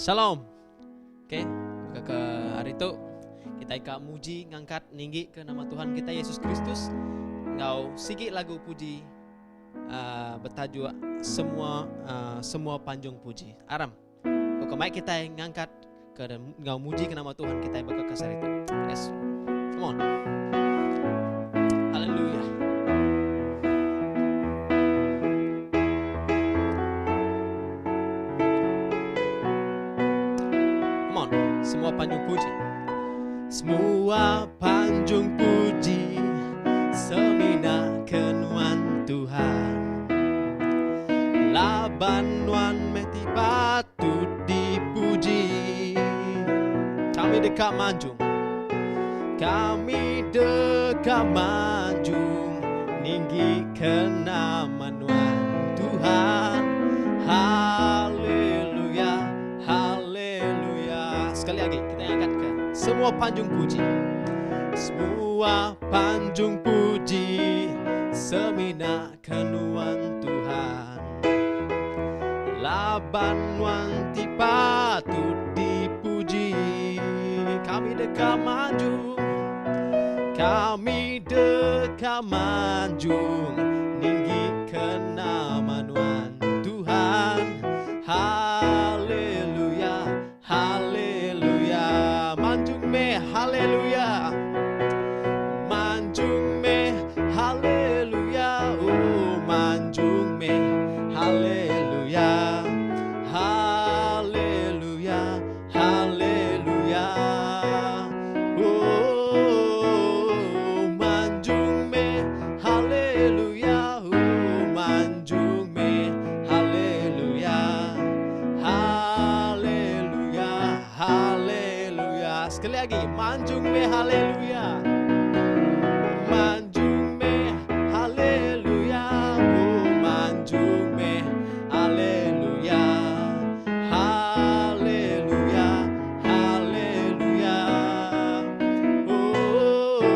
Shalom. Oke, ke hari itu kita ika muji ngangkat ninggi ke nama Tuhan kita Yesus Kristus. Ngau sigi lagu puji bertajuk semua panjung puji. Aram. Kok mai kita ngangkat ke ngau muji ke nama Tuhan kita berkekas hari itu. Yes. Come on. Haleluya. Semua panjung puji. Semua panjung puji semina kenuan Tuhan. Laban nuan meti patut dipuji. Kami dekat manjung. Kami dekat manjung ninggi kenaman nuan Tuhan. Haleluya. Sekali lagi kita angkat ke semua panjung puji. Semua panjung puji semina kenuan Tuhan. Laban wanti patut dipuji. Kami dekat manjung. Kami dekat manjung ninggi kenaman Tuhan. Haleluya. Haleluya. Manjung me haleluya. Manjung me haleluya. Oh manjung me haleluya. Haleluya. Haleluya. Oh manjung me haleluya. Oh manjung me haleluya. Haleluya. Sekali lagi, manjung me haleluya. Manjung me haleluya. Oh manjung me haleluya. Haleluya. Haleluya. Oh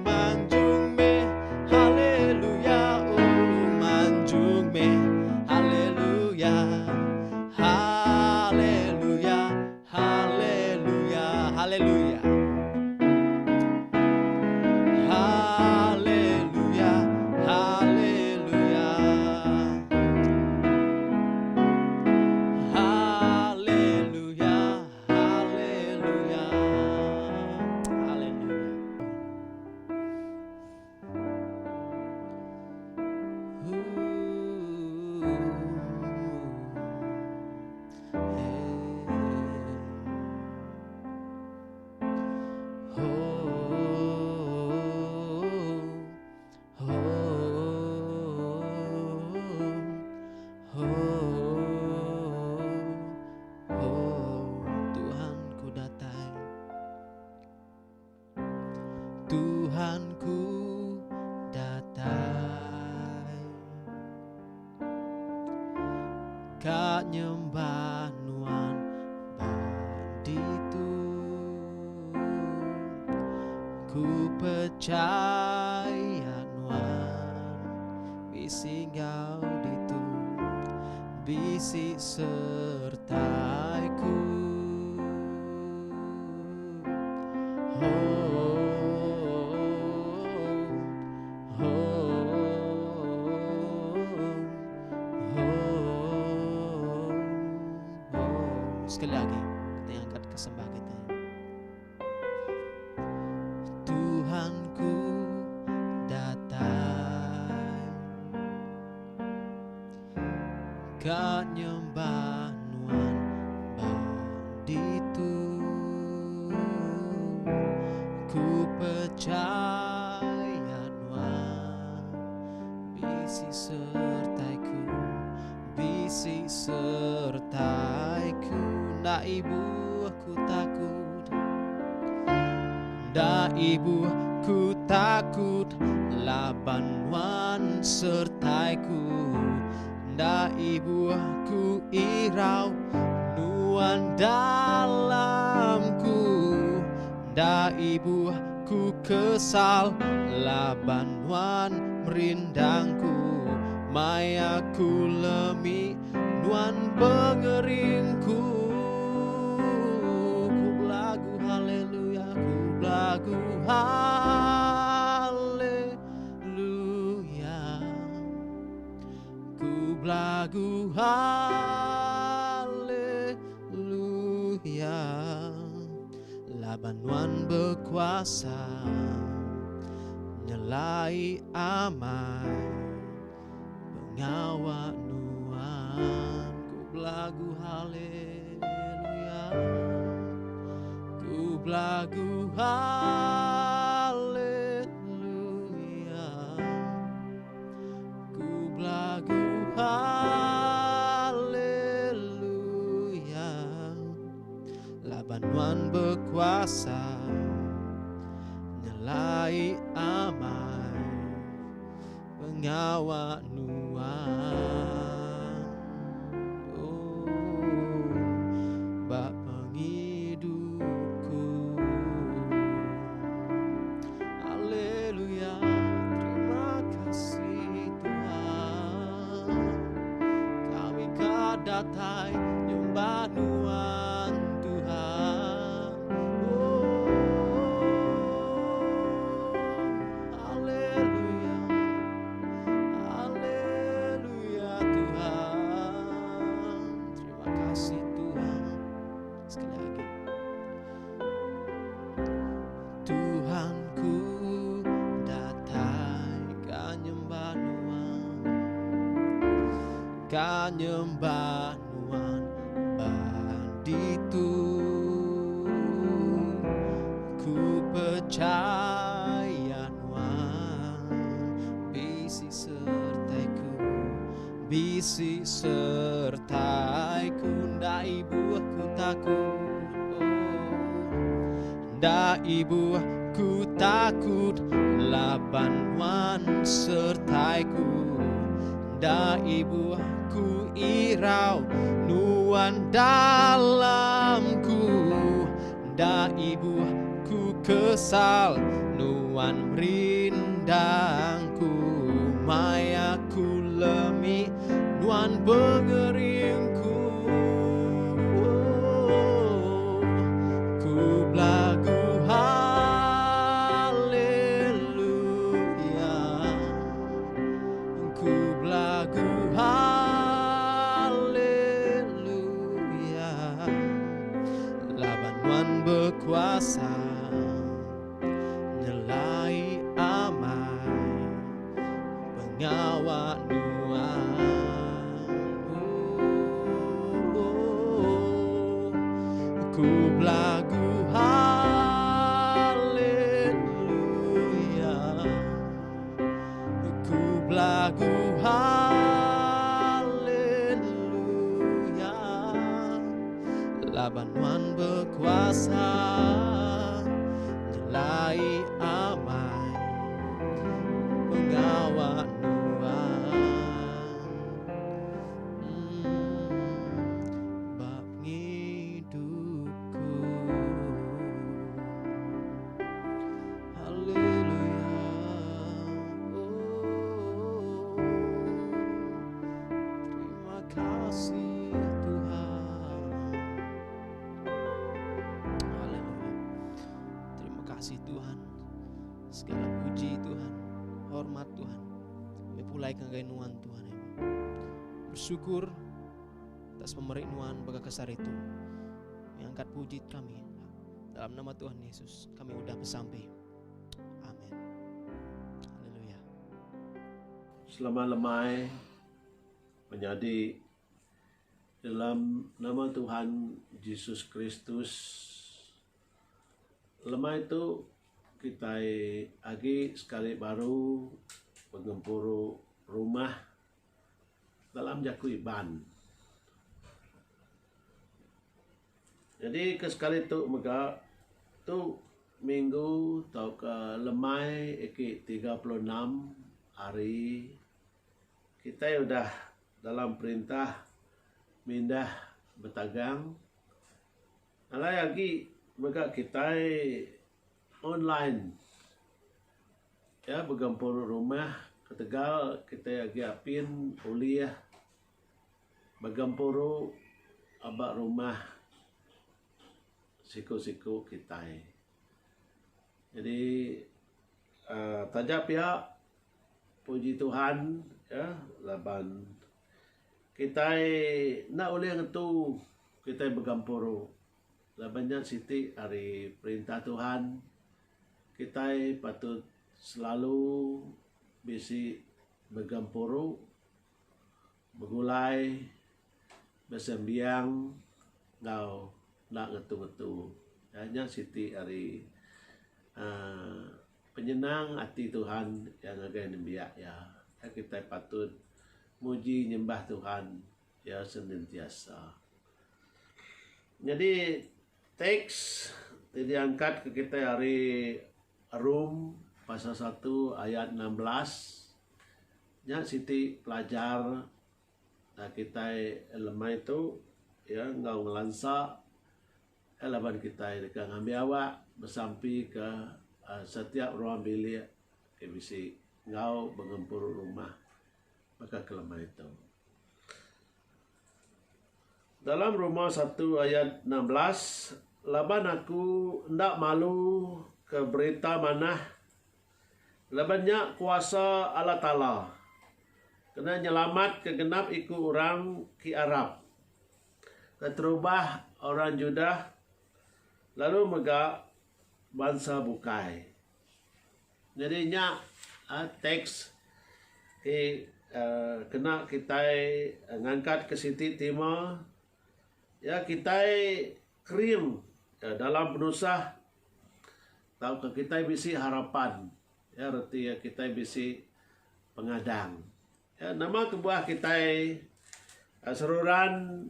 manjung me haleluya. Oh manjung me haleluya. Haleluya. Haleluya. Haleluya. Haleluya. Haleluya. Haleluya. Haleluya. Haleluya. Tuhanku datang. Tuhanku datang. Kak nyembah nuan banditu. Ku percaya nuan bisi ngau ditu. Bisi sertai ku. Sekali lagi kita angkat kesembah kita. Tuhanku datang. Kak nyembah nuan banditu. Ku percaya nuan bisi sertaiku. Bisi sertaiku. Ndak ibu aku takut. Ndak ibu ku takut. Laban wan sertaiku. Ndak ibu ku irau nuan dalamku. Ndak ibu ku kesal. Laban wan merindangku. Mayaku lemi nuan pengeringku. Ku belagu haleluya, ku belagu haleluya, ku belagu haleluya. Laban nuan berkuasa, nyelai amai, pengawa nuan. Ku belagu haleluya, ku belagu haleluya, ku belagu haleluya. Laban nuan berkuasa, nyelai amai, pengawa nuan. Oh, bak penghidupku. Haleluya, terima kasih Tuhan. Kami kadatai nyembah nuan Tuhan. Oh, haleluya, haleluya Tuhan. Terima kasih Tuhan. Sekali lagi, Tuhanku datai kanyembah nuan, kanyembah nuan banditu. Ku percaya nuan bisi sertaiku, bisi sertaiku. Ndak ibu aku takut, oh, ndak ibu aku takut. Laban nuan sertaiku, ndak ibu aku irau nuan dalamku. Ndak ibu ku kesal nuan merindangku. Mayaku lemi nuan pengeringku. Oh, ku belagu haleluya, ku belagu haleluya. Laban nuan berkuasa, nyelai amai, pengawa nuan. Oh, ku belagu haleluya, ku belagu haleluya. Laban nuan berkuasa, nyelai amai, pengawa nuan. Bab ngidupku. Haleluya. Oh, terima kasih Tuhan. Haleluya. Terima kasih Tuhan. Segala puji Tuhan, hormat Tuhan. Kami pulai kengainuan Tuhan. Bersyukur atas pemeri nuan baga kesar itu. Mengangkat puji kami. Dalam nama Tuhan Yesus kami udah bersampai. Amin. Haleluya. Selamat lemai menjadi dalam nama Tuhan Yesus Kristus. Lemai itu kita lagi sekali baru pengempuru rumah dalam Jaku Iban. Jadi sekali tu mega tu minggu atau ke lemai iki 36 hari kita udah dalam perintah mindah bertagang. Alai lagi mega kita online ya bergempur rumah ke Tegal kita lagi apin kuliah Bagempuru abak rumah siku-siku kita. Jadi tajak pihak puji Tuhan ya laban kita nak oleh itu kita bergampuru labannya siti hari perintah Tuhan kita patut selalu bisi bergampuru bergulai bersembiang ngau nak ngetu-ngetu hanya siti hari penyenang hati Tuhan yang agak nembiak ya kita patut muji nyembah Tuhan ya senantiasa. Jadi teks diangkat ke kita hari Rum pasal 1 ayat 16 nya siti pelajar kita lemah itu ya ngau ngelansa laban kita dekat ngambil awak bersampi ke setiap ruang bilik ke bisi ngau mengempur rumah maka kelemah itu. Dalam Roma 1 ayat 16, laban aku ndak malu ke berita manah, labannya kuasa Allah Ta'ala, kena nyelamat kegenap iku orang ki Arab, keterubah orang Judah, lalu mega bangsa bukai. Jadi nya teks kena kita ngangkat ke siti timah ya kita krim ya, dalam berusaha tahu ke kita bisi harapan ya arti ya kita bisi pengadang ya nama kebuah kita seruran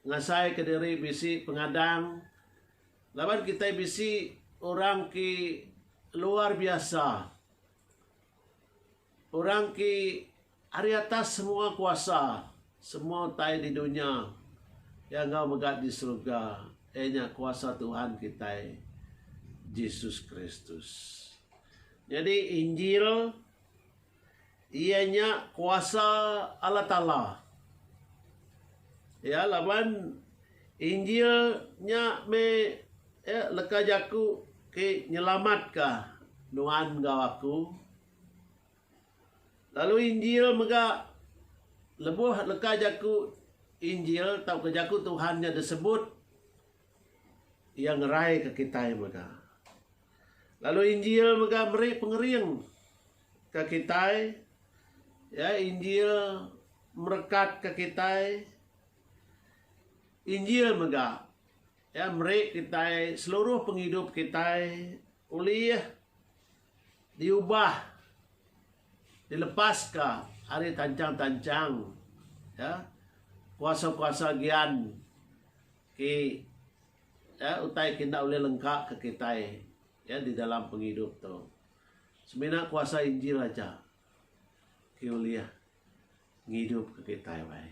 ngasai ke diri bisi pengadang lawan kita bisi orang ki luar biasa. Orang ki hari atas semua kuasa, semua tai di dunia yang kau megat di surga, enya kuasa Tuhan kita, Yesus Kristus. Jadi Injil ianya kuasa Allah Ta'ala. Ya, lawan Injilnya me leka jaku ke nyelamat ka nuan gawaku. Lalu Injil mega lebuh leka jaku Injil tau ke jaku Tuhannya disebut yang ngerai ke kita mega. Lalu Injil mega beri pengering ke kita ya Injil merekat ke kita Injil mega ya beri kita seluruh penghidup kita ulih diubah dilepas ke hari tancang-tancang ya kuasa-kuasa gian ki ya utai kita oleh lengkap ke kita ya di dalam penghidup tu sebenarnya kuasa Injil aja ki uliah ngidup ke kita bae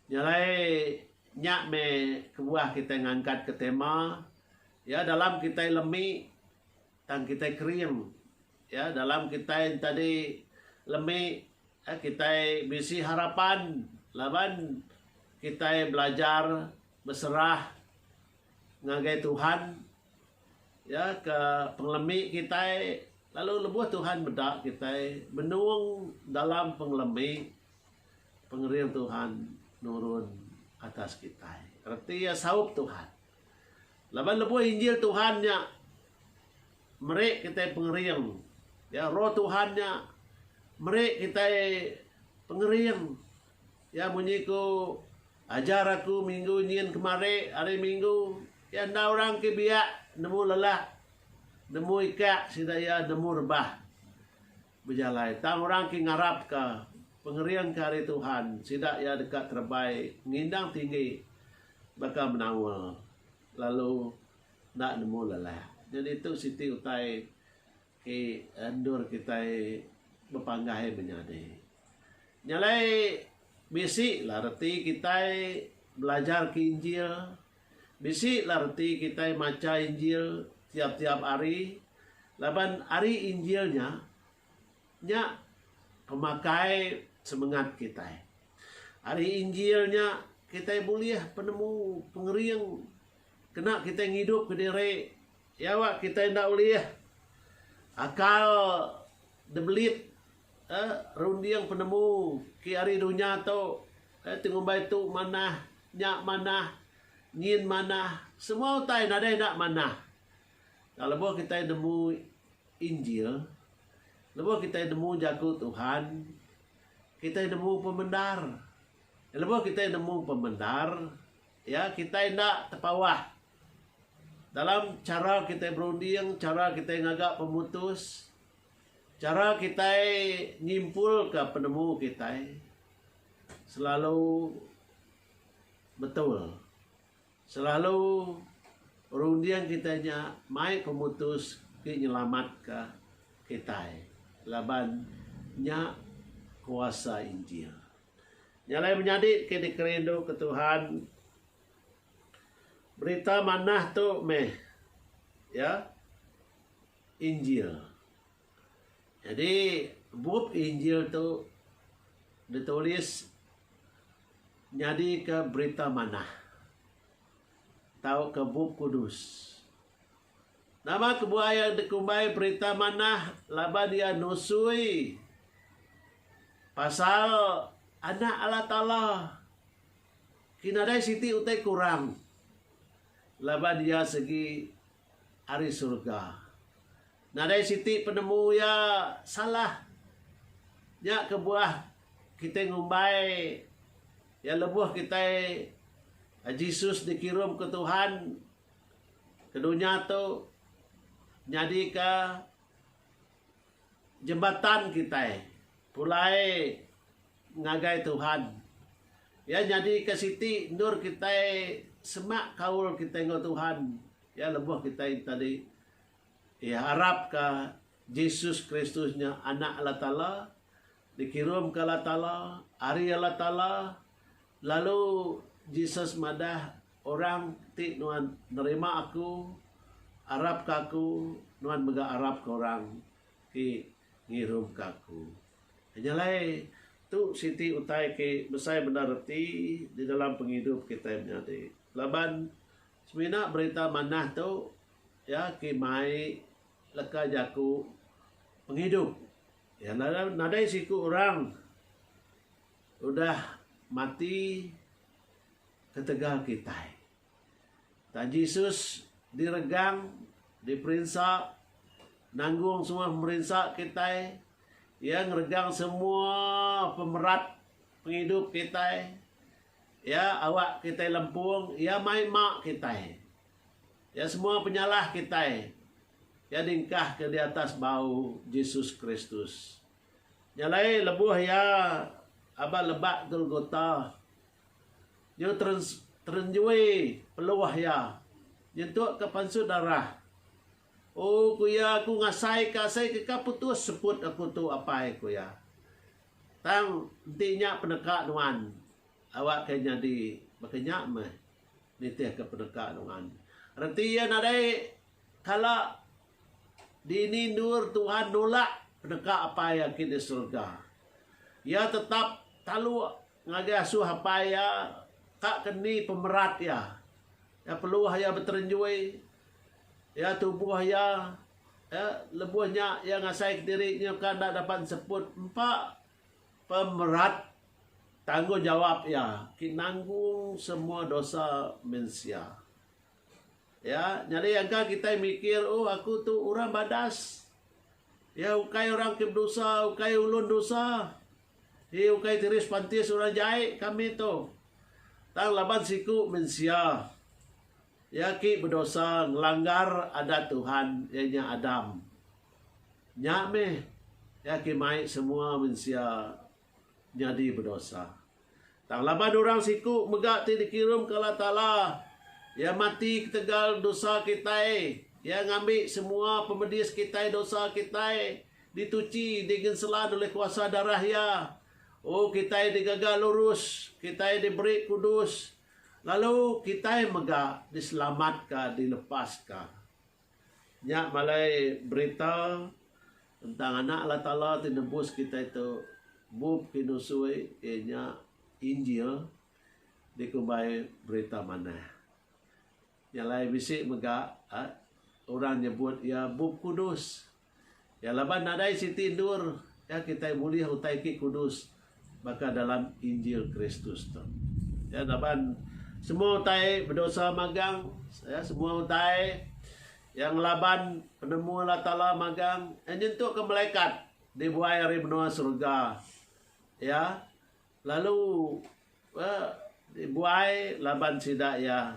nyalai nyak me kebuah kita ngangkat ke tema ya dalam kita lemi tang kita kering ya dalam kita yang tadi lemi kita bisi harapan laban kita belajar berserah ngagai Tuhan ya ke penglemi kita lalu lebuh Tuhan bedak kita menuang dalam penglemi pengerian Tuhan nurun atas kita arti ya saup Tuhan laban lebuh Injil Tuhannya mereka kita pengerian ya roh Tuhannya mereka kita pengerian ya munyiku ajar aku minggu nyin kemari hari minggu ya nda orang ke biak nemu lelah nemu ikak sidaya nemu rebah berjalai tang orang ki ngarap ka pengerian ke hari Tuhan sidak ya dekat terbaik ngindang tinggi bakal menawal lalu ndak nemu lelah jadi itu siti utai ke endur kita berpanggah menyade nyalai bisi larti kita belajar ke Injil bisi larti kita maca Injil tiap-tiap hari laban hari Injilnya nya pemakai semangat kita Hari Injilnya kita boleh penemu pengeriang. Kena kita ngidup ke diri. Ya wak kita ndak boleh. Akal debelit. Rundiang penemu ki hari dunia tu. Tengok baik tu mana. Nyak mana. Ngin mana. Semua utai nada nak mana. Kalau buat kita nemu Injil. Lepas kita nemu jago Tuhan. Kita nemu pembenar. Lepas kita nemu pembenar. Ya, kita tidak terpawah. Dalam cara kita berunding, cara kita ngagak pemutus, cara kita nyimpul ke penemu kita, selalu betul. Selalu perundian kitanya mai pemutus ke nyelamat ke kita. Labannya kuasa Injil. Nyalai menjadi ke dikerindu ke Tuhan. Berita manah tu ya Injil. Jadi bab Injil tu ditulis jadi ke berita manah. Tahu ke bab kudus. Nama kebuaya dikumbai berita manah laba dia nusui pasal anak Allah Ta'ala kinadai siti utai kurang. Laba dia segi hari surga. Nadai siti penemu ya salah. Ya kebuah kita ngumbai. Ya lebuh kita Yesus dikirim ke Tuhan. Ke dunia tu. Jadi ke jembatan kita. Pulai ngagai Tuhan. Ya jadi ke siti nur kita semak kaul kita ngau Tuhan. Ya lebuh kita tadi. Ya harap ke Yesus Kristusnya anak Allah Ta'ala. Dikirim ke Allah Ta'ala. Hari Allah Ta'ala. Lalu Yesus madah orang ti nuan nerima aku. Harap ke aku. Nuan mega harap ke orang. Ki ngirum ke aku. Nyalai tu siti utai ke besai benar reti di dalam penghidup kita menjadi. Laban semina berita manah tu ya ki mai leka jaku penghidup. Ya nadai siku orang udah mati ketegal kita. Dan Yesus diregang, diperintah nanggung semua pemerintah kita. Yang regang semua pemerat penghidup kita. Ya awak kita lempung, ya mai mak kita. Ya semua penyalah kita. Ya dingkah ke di atas bau Yesus Kristus. Nyalai lebuh ya aba lebak Golgota. Yo terenjui peluah ya. Yentuk ke pansu darah. Oh kuya aku ngasai ke putus sebut aku tu apa kuya. Tang intinya pendekat nuan. Awak kayaknya di makanya mah nitih ke pendekat nuan. Artinya nadai kalau dini nur Tuhan nolak pendekat apa yang di surga. Ya tetap talu ngagasuh apa ya kak keni pemerat ya. Ya perlu ya berterenjui. Ya tubuh ya lebuhnya yang ngasai dirinya kan tak dapat sebut empat pemerat tanggung jawab ya kinanggung semua dosa manusia. Ya jadi angka kita mikir oh aku tu orang badas. Ya ukai orang ke dosa, ukai ulun dosa. Ukai tiris pantis orang jahit kami tu. Tang laban siku manusia. Ya ki berdosa ngelanggar adat Tuhan ianya Adam. Nyak meh ya ki mai semua manusia jadi berdosa. Tang laban orang siku megak ti dikirim ke Allah Ta'ala. Ya mati ketegal dosa kita. Ya ngambil semua pemedis kita dosa kita. Dituci digenselan oleh kuasa darah ya. Oh kita digagal lurus. Kita diberi kudus. Lalu kita megak diselamatkan, dilepaskan. Nyak malai berita tentang anak Allah Ta'ala tinebus kita itu bub kinusui ianya Injil dikubai berita mana. Yang lain bisik mega orang nyebut ya bub kudus. Ya laban nadai Siti Nur ya kita boleh utai ki kudus maka dalam Injil Kristus tu. Ya laban semua utai berdosa magang, ya semua utai yang laban penemu Allah Ta'ala magang nyentuh ke malaikat dibuai hari benua surga. Ya. Lalu dibuai laban sidak ya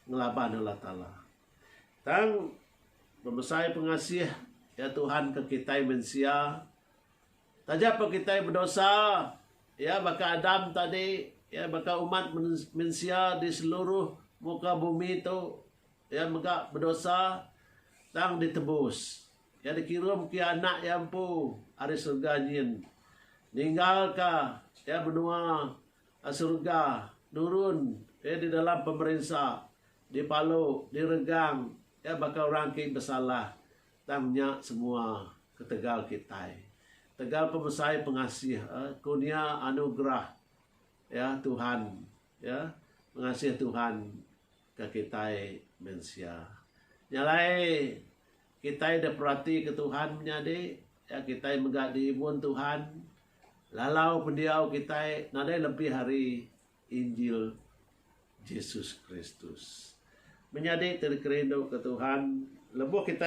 ngelaban Allah Ta'ala. Tang pembesar pengasih ya Tuhan ke kita mensia. Tajap kita berdosa ya baka Adam tadi ya baka umat mensia di seluruh muka bumi itu ya maka berdosa tang ditebus. Ya dikirim ke anak yang pu hari surga nyin. Ninggal ka ya benua surga nurun ya di dalam pemerintah di palu diregang ya bakal orang ki bersalah tangnya semua ketegal kita tegal pemesai pengasih kurnia anugerah ya Tuhan ya mengasihi Tuhan ke kita manusia nyalai kita ada perhati ke Tuhan menyade ya kita menggadi ibun Tuhan lalau pendiau kita nadai lebih hari Injil Yesus Kristus. Menjadi terkerindu ke Tuhan. Lebuh kita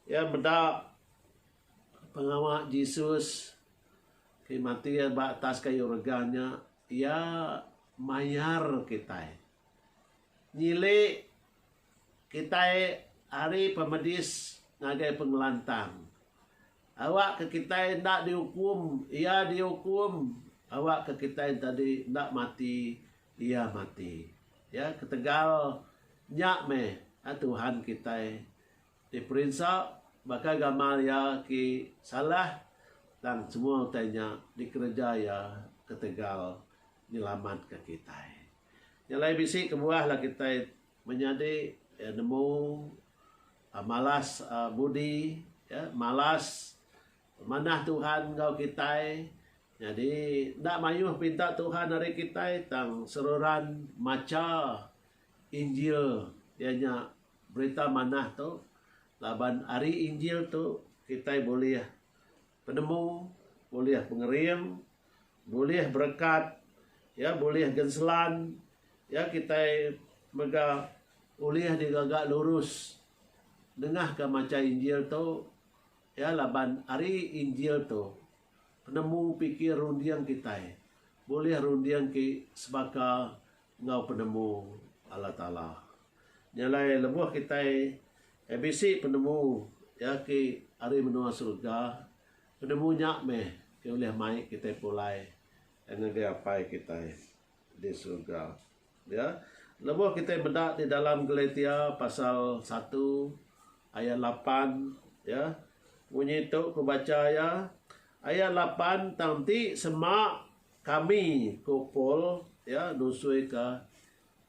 ya benda pengawak Yesus kematian batas kayu reganya ya mayar kita. Nyile kita hari pemedis ngagai pengelantang. Awak ke kita nak dihukum, ia dihukum. Awak ke kita tadi nak mati, ia mati. Ya, ketegal nyak me Tuhan kita diperintah bakal gamal ya ki salah dan semua tanya dikerja ya ketegal nyelamat ke kita. Nyalai bisi kebuah lah kita menyadi ya, nemu malas budi ya malas manah Tuhan kau kita. Jadi nak mayuh pinta Tuhan dari kita tang seruran maca Injil ianya berita manah tu laban hari Injil tu kita boleh penemu, boleh pengerim, boleh berkat, ya boleh genselan, ya kita mega boleh digagak lurus dengah ke maca Injil tu ya laban hari Injil tu penemu pikir rundiang kita boleh rundiang ki sebaka ngau penemu Allah Ta'ala nyalai lebuh kita bisi penemu ya ki hari menua surga penemu nyak meh ki oleh mai kita pulai dengan apa kita di surga ya lebuh kita bedak di dalam Galatia pasal 1 ayat 8 ya bunyi tu ku baca ya ayat 8 tanti semak kami kupol ya nusui ke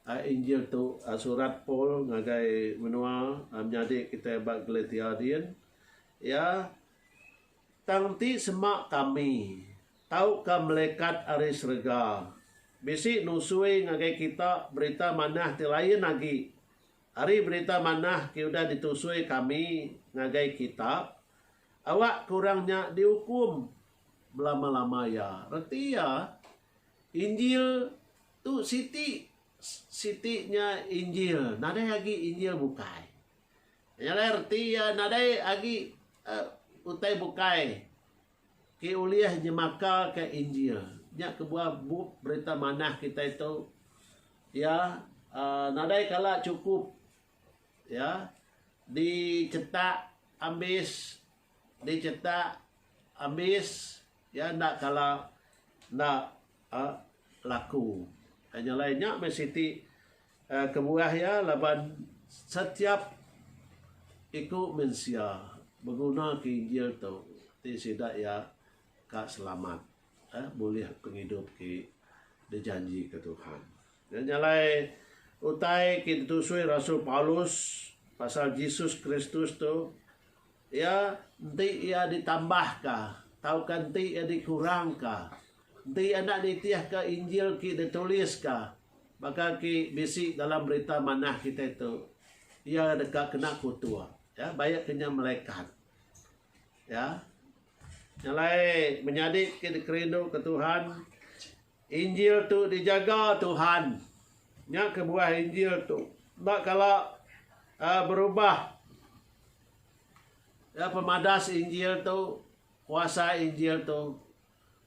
Injil tu surat Paul ngagai menua menjadi kita bak Galatia din ya tanti semak kami tahu ke melekat ari serga bisi nusui ngagai kita berita manah ti lain lagi hari berita manah ki udah ditusui kami ngagai kitab awak kurangnya dihukum belama-lama ya. Reti ya Injil tu sitinya Injil. Nadai lagi Injil bukai. Nyala reti ya nadai lagi utai bukai. Ki uliah nyemaka ke Injil. Nya kebuah buk berita manah kita itu ya nadai kala cukup ya dicetak ambis dicetak ambis ya nak kala nak laku hanya lainnya mesiti kebuah ya laban setiap ikut mensia berguna ke Injil tu tidak ya kak selamat boleh penghidup ke dijanji ke Tuhan dan nyalai utai kita tusui Rasul Paulus pasal Yesus Kristus tu ya nanti ia ditambahkah tahu kan nanti ia dikurangkah Nanti anak ditiah ke Injil ki ditulis ka. Maka ki bisi dalam berita manah kita itu. Ia dekat kena kutua. Ya, banyak kena malaikat. Ya. Nyalai menyadik ke kerindu ke Tuhan. Injil tu dijaga Tuhan. Nya kebuah Injil tu. Nak kalau berubah. Ya, pemadas Injil tu, kuasa Injil tu,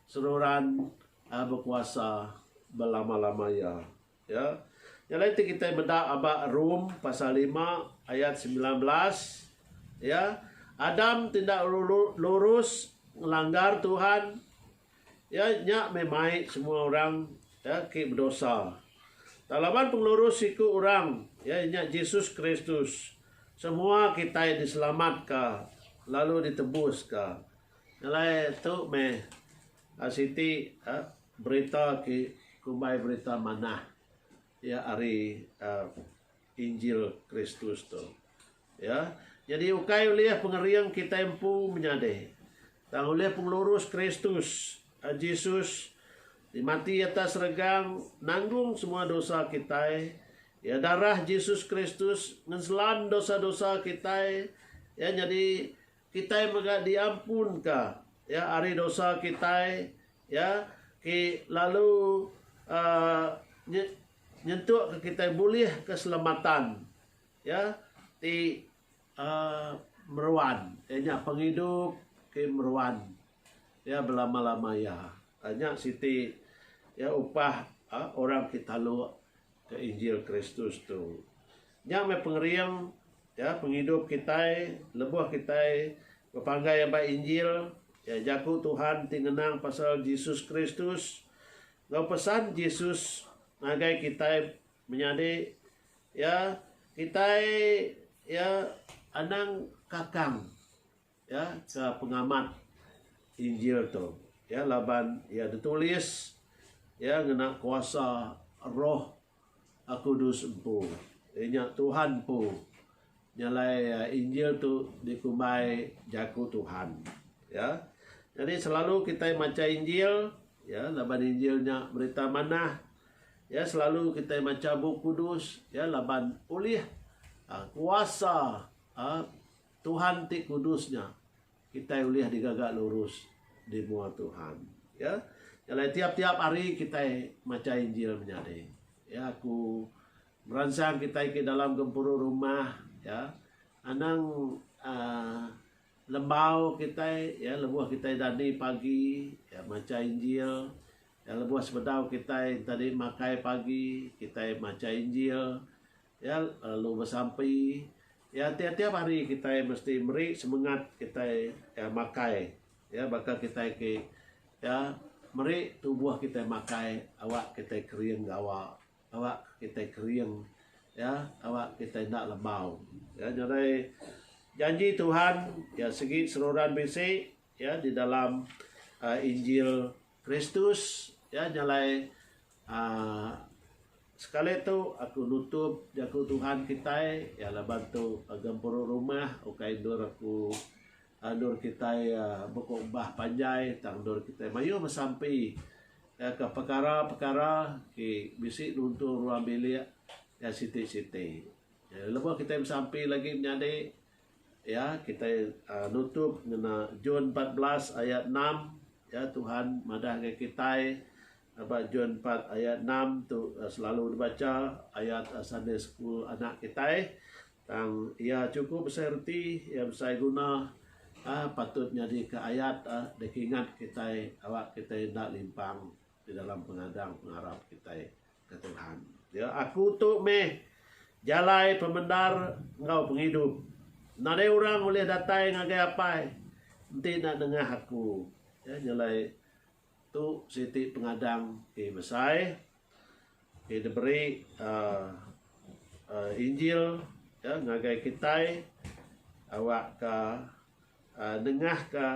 seluruhan berkuasa berlama-lamanya. Ya, yang lain kita bedak abad Rom pasal 5 ayat 19. Ya, Adam tidak lurus melanggar Tuhan. Ya, nyak memai semua orang ya ke berdosa. Talaman penglurus siku orang, ya nyak Yesus Kristus. Semua kita diselamatkan, lalu ditebus ka. Nalai tu me asiti berita ki kumbai berita manah ya ari Injil Kristus tu. Ya. Jadi ukai uliah pengeriang kita empu menyade. Tang uliah penglurus Kristus Yesus dimati atas regang nanggung semua dosa kita. Ya darah Yesus Kristus ngenselan dosa-dosa kita. Ya jadi kita mega diampun ka. Ya ari dosa kita ya ki lalu nyentuh ke kita boleh keselamatan. Ya di meruan. Ya penghidup ke meruan. Ya belama-lama ya. Hanya siti ya upah orang kita lu ke Injil Kristus tu. Nya me pengeriang ya penghidup kita, lebuh kita berpanggai yang baik Injil, ya jaku Tuhan tingenang pasal Yesus Kristus. Ngau pesan Yesus ngagai kita menyade ya kita ya anang kakang ya ke pengamat Injil tu. Ya laban ya ditulis ya ngena kuasa roh Kudus empu. Inya Tuhan pu. Nyalai Injil tu dikumai jaku Tuhan. Ya. Jadi selalu kita baca Injil, ya, laban Injilnya berita manah. Ya, selalu kita baca buku kudus, ya, laban ulih kuasa Tuhan ti kudusnya. Kita ulih digagak lurus di muat Tuhan. Ya. Nyalai tiap-tiap hari kita baca Injil menyade. Ya, aku merancang kita ke dalam gempuru rumah, ya, anang lembau kita, ya, lebuh kita dani pagi, ya, baca Injil, ya, lebuh sepedau kita tadi makai pagi, kita baca Injil, ya, lalu bersampai, ya, tiap-tiap hari kita mesti beri semangat kita ya, makai, ya, bakal kita ke, ya, meri tubuh kita makai, awak kita kering awak. Awak kita kering, ya, awak kita nak lembau. Ya, jadi janji Tuhan, ya segi seluruhan bisi, ya di dalam Injil Kristus, ya nyalai sekali tu aku nutup jaku Tuhan kita, ya laban tu gempuru rumah, ukai dur aku dur kita ya bekobah panjai, tang dur kita mayu sampai ke perkara-perkara ki bisi nuntur ruang bilik ya siti-siti. Ya, lepas kita sampai lagi menyade ya kita nutup dengan John 14 ayat 6 ya Tuhan madah ke kita apa John 4 ayat 6 tu selalu dibaca ayat Sunday school anak kita tang ia cukup serti ya saya guna patutnya di ke ayat diingat kita awak kita nak limpang di dalam pengadang pengharap kita ke Tuhan. Ya, aku tu jalai pemendar engkau penghidup. Nade orang boleh datang ngagai apa? Nanti nak dengar aku. Ya, jalai tu siti pengadang ke besai ke diberi Injil ya ngagai kita awak ke dengar ke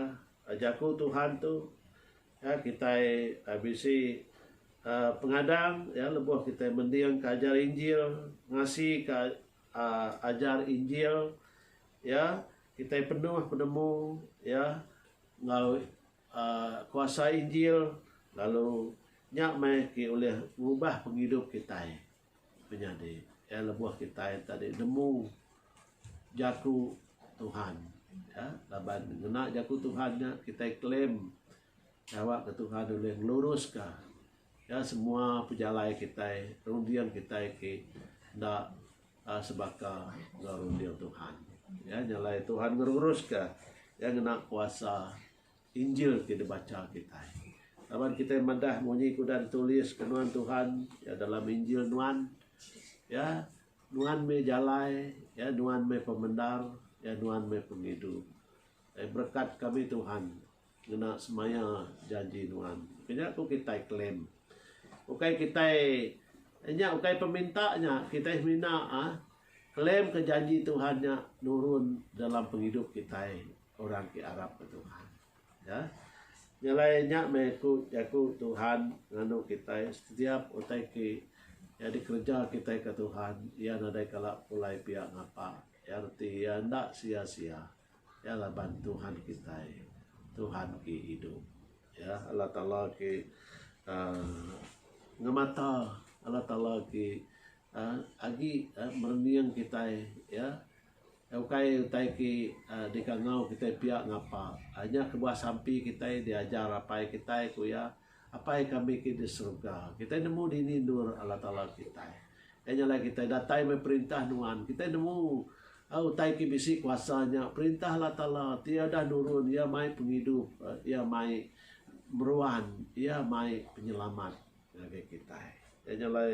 jaku Tuhan tu. Ya, kita habisi pengadang ya lebuh kita mendiang ke ajar Injil ngasih ke ajar Injil ya kita penuh penemu ya ngau kuasa Injil Lalu nyak mai ki oleh ngubah penghidup kita menjadi ya lebuh kita tadi nemu jaku Tuhan ya laban ngena jaku Tuhannya kita klaim jawab ke Tuhan oleh ngeluruskan ya semua pejalai kita rundian kita ki ndak sebaka rundian Tuhan ya nyalai Tuhan ngeluruskan ya ngena kuasa Injil kita baca kita laban kita madah munyi kudan tulis kenuan Tuhan ya dalam Injil nuan ya nuan me jalai ya nuan me pemendar ya nuan me penghidup berkat kami Tuhan ngena semaya janji nuan kena aku kita klaim ukai kita nya ukai pemintanya kita mina klaim ke janji Tuhannya nurun dalam penghidup kita orang ke Arab ke Tuhan ya nyalainya meku jaku Tuhan nganu kita setiap utai ke ya dikerja kita ke Tuhan ya nadai kala pulai pihak ngapa ya arti ya ndak sia-sia ya laban Tuhan kita Tuhan ki hidup ya Allah Taala ki ngemata Allah Taala ki agi merniang kita ya ukai utai ki dikangau kita pihak ngapa hanya kebuah sampi kita diajar apa kita ku ya apa yang kami di surga kita nemu di nindur Allah Taala kita nyala kita datai perintah nuan kita nemu utai ki bisi kuasanya perintah Allah Taala tiada nurun ia mai penghidup ia mai meruan ia mai penyelamat bagi kita nyala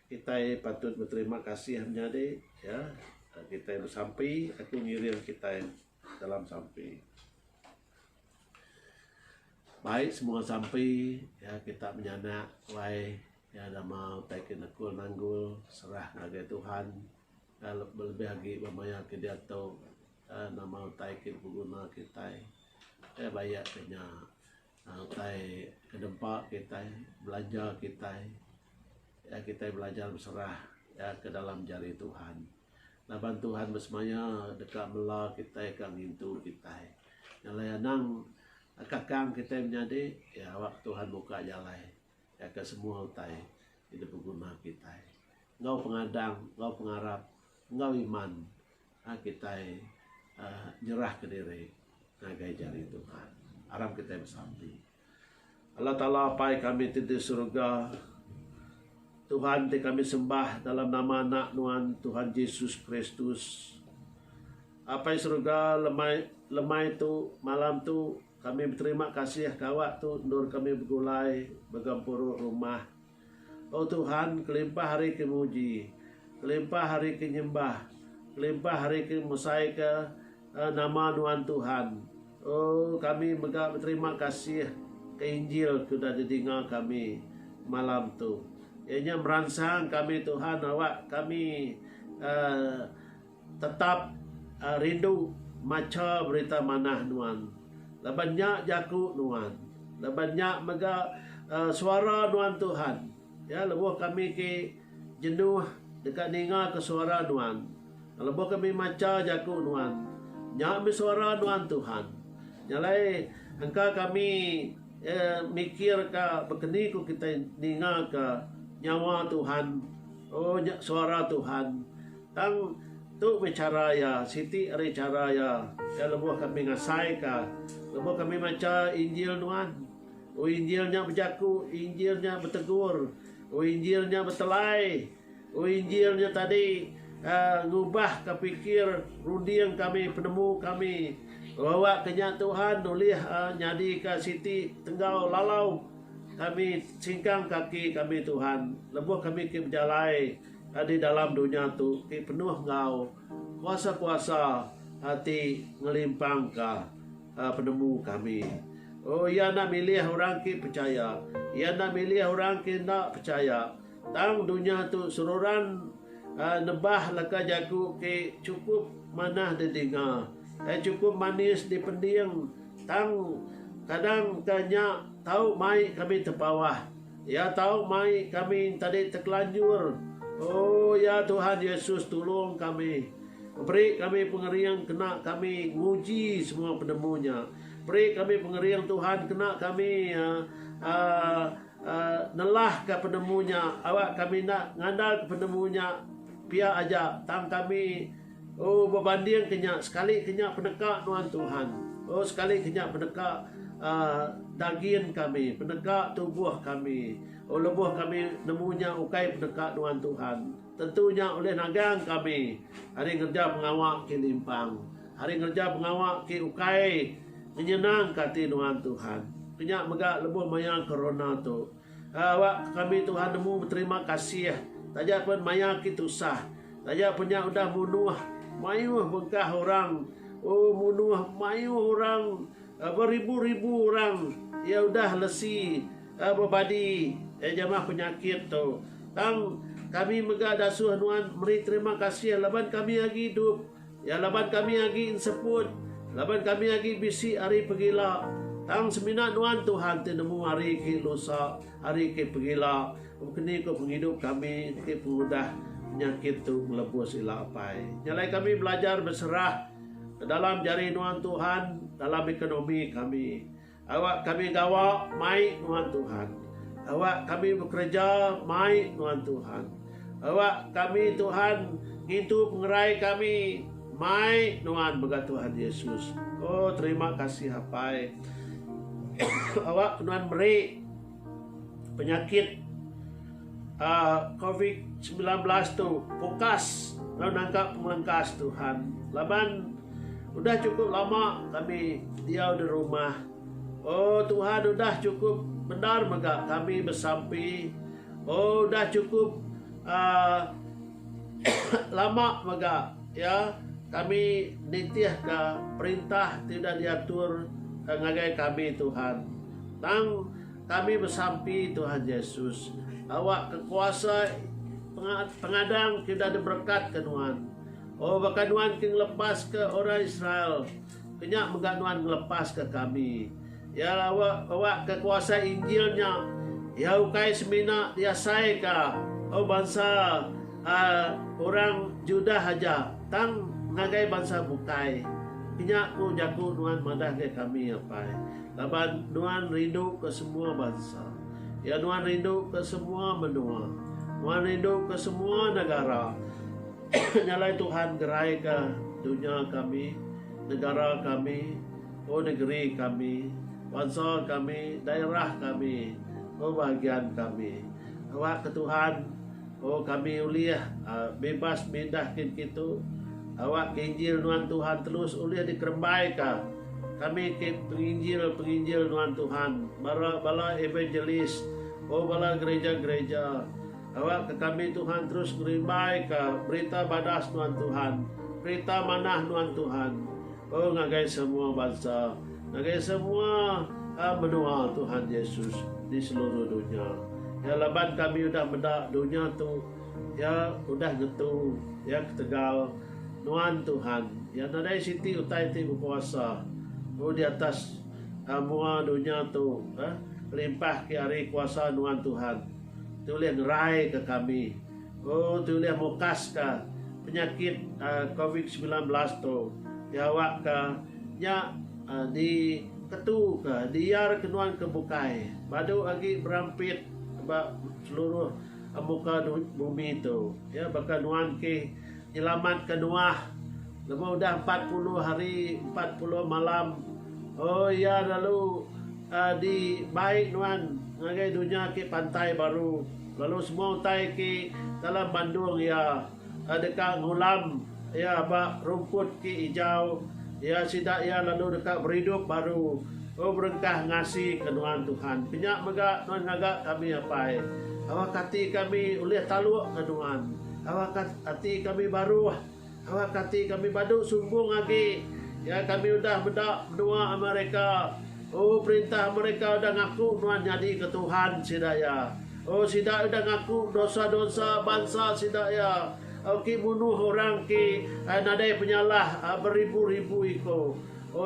kita patut berterima kasih menjadi ya kita sampai aku ngirim kita dalam sampai baik semua sampai ya kita menyana wai ya ada mau taikin aku nanggul serah ngagai Tuhan ya, lebih lagi memaya ke dia tahu nama taikin pengguna kita ya banyak kena tai kedempak kita belajar kita ya kita belajar berserah ya ke dalam jari Tuhan laban Tuhan bersemaya dekat mela kita kang hintu kita yang layanang kakang kita menjadi ya waktu Tuhan buka jalan ya ke semua utai hidup pengguna kita engkau pengadang engkau pengarap engkau iman kita nyerah ke diri ngagai jari Tuhan harap kita bersampi Allah Ta'ala apa kami di surga Tuhan yang kami sembah dalam nama anak Nuhan Tuhan Yesus Kristus. Apa yang surga lemai tu malam tu kami berterima kasih kawat tu nur kami bergulai bergampur rumah. Oh Tuhan kelimpah hari kemuji, kelimpah hari kenyembah, kelimpah hari kemusai ke nama Nuhan Tuhan. Oh kami berterima kasih ke Injil sudah didengar kami malam tu. Ianya merangsang kami Tuhan awak kami tetap rindu maca berita manah Nuan. Banyak jaku Nuan. Banyak mega suara Nuan Tuhan. Ya lebuh kami ke jenuh dekat dengar ke suara Nuan. Lebuh kami maca jaku Nuan. Nyak mi suara Nuan Tuhan. Nyalai engkau kami mikir ka berkeni ku kita dengar ka nyawa Tuhan, oh suara Tuhan, tang tu bicara ya, siti ari cara ya lebuh kami ngasai ka, lebuh kami baca Injil Tuhan, oh Injilnya berjaku, Injilnya bertegur, oh Injilnya bertelai, oh Injilnya tadi ngubah kepikir rundiang kami, penemu kami, bawa kenyak Tuhan, oleh nyadi ka siti tenggau lalau. Kami singkang kaki kami Tuhan, lebuh kami ke berjalai di dalam dunia tu, ke penuh Engkau, kuasa-kuasa hati ngelimpang ke penemu kami. Oh, ia nak milih orang ke percaya, ia nak milih orang ke nak percaya. Tang dunia tu sururan nebah laka jagu ke cukup manah didengar, cukup manis dipendiang. Tang kadang tanya tahu mai kami terpawah, ya tahu mai kami tadi terkelanjur. Oh ya Tuhan Yesus tolong kami, beri kami pengerian kena kami nguji semua penemunya, beri kami pengerian Tuhan kena kami nelah ke penemunya, awak kami nak ngandal ke penemunya pia aja tang kami berbanding kenyak sekali kenyak penekak Tuhan Tuhan, sekali kenyak penekak daging kami, penekak tubuh kami, lebuh kami nemunya ukai penekak Tuhan Tuhan, tentunya oleh nagang kami hari kerja pengawak ke limpang, hari kerja pengawak ke ukai menyenang kati Tuhan Tuhan, kenyak megak lebuh mayang corona tu. Awak kami Tuhan nemu berterima kasih. Taja pun maya kita usah. Taja punya udah munuh mayuh bengkah orang. Munuh mayuh orang beribu-ribu orang. Ya udah lesi berbadi jamah penyakit tu. Tang kami megak dasuh Tuhan beri terima kasih laban kami lagi hidup. Ya laban kami lagi inseput. Laban kami lagi bisi hari pegila. Tang semina Tuhan Tuhan tenemu hari ke lusa, hari ke pegila. Kini ke penghidup kami ke pengudah penyakit tu melebus ila apai. Nyalai kami belajar berserah dalam jari Tuhan Tuhan dalam ekonomi kami. Awak kami gawa mai Tuhan Tuhan. Awak kami bekerja mai Tuhan Tuhan. Awak kami Tuhan ngitu pengerai kami mai Tuhan begat Tuhan Yesus. Terima kasih apai. Awak Tuhan beri penyakit COVID-19 tu fokus lalu nangkap pengelengkas Tuhan. Laban udah cukup lama kami diau di rumah. Tuhan udah cukup benar megak kami bersampi. Udah cukup lama megak ya kami nitih ke perintah tidak diatur ngagai kami Tuhan. Tang kami bersampi Tuhan Yesus. Awak kekuasa pengadang kita ada berkat ke Tuhan. Bahkan Tuhan king lepas ke orang Israel. Kenyak megak Tuhan lepas ke kami. Ya awak kekuasa Injilnya. Ya ukai semina dia sai ka. Bangsa orang Judah aja. Tang ngagai bangsa bukai. Kenyak ku jaku Tuhan madah ke kami apa. Laban Tuhan rindu ke semua bangsa. Ya Tuhan rindu ke semua benua. Tuhan rindu ke semua negara. Nyalai Tuhan gerai ke dunia kami, negara kami, negeri kami, bangsa kami, daerah kami, bagian kami. Awak ke Tuhan, kami uliah bebas mindahkin gitu. Awak ke Injil Tuhan terus uliah dikerembai ka. Kami ke penginjil Tuhan Tuhan. Bala evangelis, bala gereja-gereja. Awak ke kami Tuhan terus kerembai ka. Berita badas Tuhan. Berita manah Tuhan. Ngagai semua bangsa. Ngagai semua benua Tuhan Yesus di seluruh dunia. Ya laban kami udah mendak dunia tu. Ya udah ngetu. Ya ketegal. Tuhan, yang ada siti utai ti berkuasa, di atas semua dunia tu, limpah ke hari kuasa Tuhan. Tulis ngerai ke kami, tulis mokas ke penyakit COVID-19 tu, ya awak ke nya di ketu ke diar kenuan kebukai, badu lagi berampit seluruh muka bumi tu, ya bahkan Tuhan ke nyelamat ke Noah. Lepas dah 40 hari 40 malam. Ya lalu di baik Tuhan ngagai dunia ke pantai baru. Lalu semua utai ke dalam Bandung ya dekat ngulam ya bak rumput ke hijau. Ya sidak ya lalu dekat beridup baru. Berkah ngasih ke Tuhan. Penyak megak Tuhan ngagak kami apa. Awak kati kami oleh taluk ke Tuhan. Awak hati kami baru. Awak hati kami baduk sumbung lagi. Ya kami udah bedak berdua mereka. Perintah mereka udah ngaku Tuhan jadi ke Tuhan sidaya. Sidak udah ngaku dosa-dosa bangsa sidaya. Ki bunuh orang ki nadai penyalah beribu-ribu iko.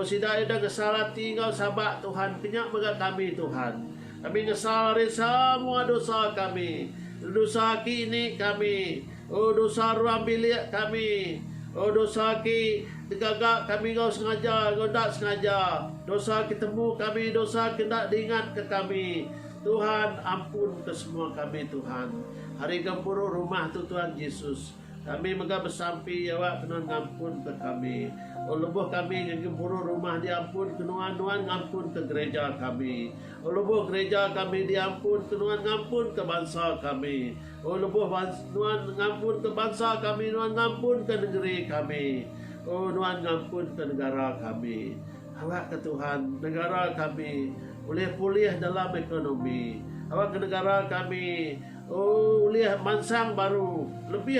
Sidak udah kesalah tinggal sabak Tuhan. Kenyak megak kami Tuhan. Kami ngesal dari semua dosa kami. Dosa kini kami. Dosa ruang bilik kami. Oh dosa ki tegagak kami Engkau sengaja, Engkau tak sengaja. Dosa ki temu kami, dosa ki tak diingat ke kami. Tuhan ampun ke semua kami Tuhan. Hari gempuru rumah tu Tuhan Yesus. Kami megah bersampi awak kena ngampun ke kami. Oh lebuh kami yang gempuru rumah diampun kenuan-nuan ngampun ke gereja kami. Oh lebuh gereja kami diampun kenuan ngampun ke bangsa kami. Oh lebuh nuan ngampun ke bangsa kami, nuan ngampun ke negeri kami. Oh nuan ngampun ke negara kami. Awak ke Tuhan, negara kami boleh pulih dalam ekonomi. Awak ke negara kami, oh boleh mansang baru. Lebih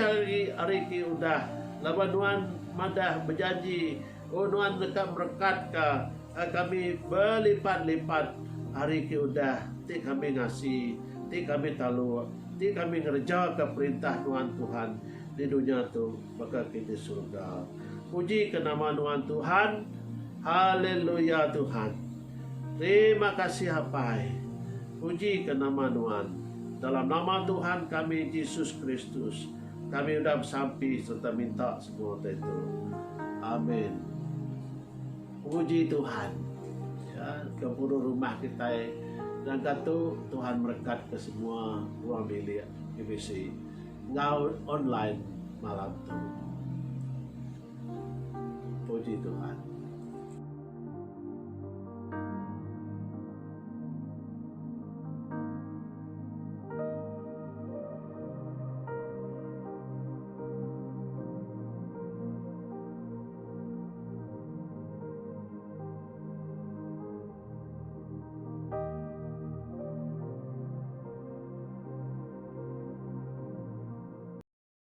hari ki udah. Lawan nuan madah berjanji, oh nuan dekat merekat ka kami berlipat-lipat hari ki udah. Ti kami ngasih, ti kami talu, ti kami ngerja ke perintah nuan Tuhan di dunia tu maka di surga. Puji ke nama nuan Tuhan. Haleluya Tuhan. Terima kasih Hapai. Puji ke nama nuan. Dalam nama Tuhan kami Yesus Kristus, kami sudah bersampi serta minta semua itu. Amin. Puji Tuhan. Ya, ke rumah kita dan kata Tuhan berkat ke semua ruang milik GBC. Ngau online malam tu. Puji Tuhan.